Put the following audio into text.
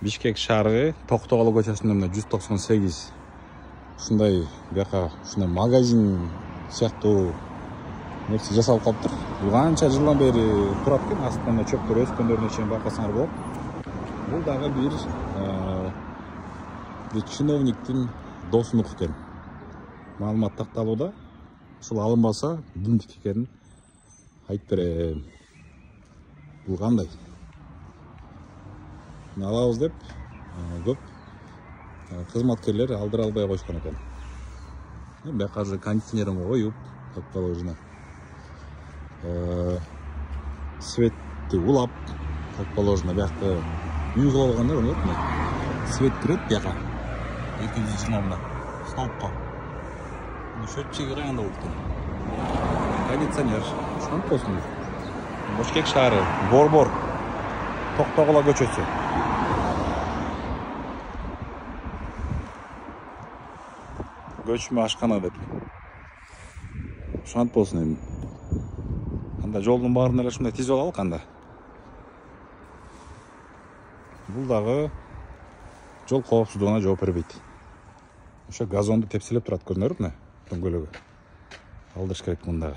Бишкек шаары Токтогул көчөсүнөн мына 198 ушундай бияка ушундай магазин сыяктуу нерсе жасалып калыптыр. Бул канча жылдан бери турат экен, астында чөптөр өскөндөрүнө чейин байкасаңар болот. Бул дагы бир чиновниктин досунуку экен. Маалымат такталууда. Ушул алынбаса, кимдики экенин айтып берем. Бул кандай? Алабыз деп көп кызматкерлер алдыра албай койушкан экен. Бияка азыр кондиционерин коюп, как положено. Светти улап, как положено. Бияка үй кылып алганда болот. Свет кирет бияка. 220 мына столбко. Счетчиги кайында болот экен. Кондиционер. Ушунт болсун. Бишкек шаары, Борбор, Токтогул көчөсү. Көчмө ашкана деп. Ушант болсун эми. Анда жолдун баарына эле ушундай тизип алалы канда. Бул дагы жол коопсуздугуна жооп бербейт. Ошо газонду тепселеп турат, көрүнөрбү? Дөңгөлөгү. Алдырыш керек мындагы.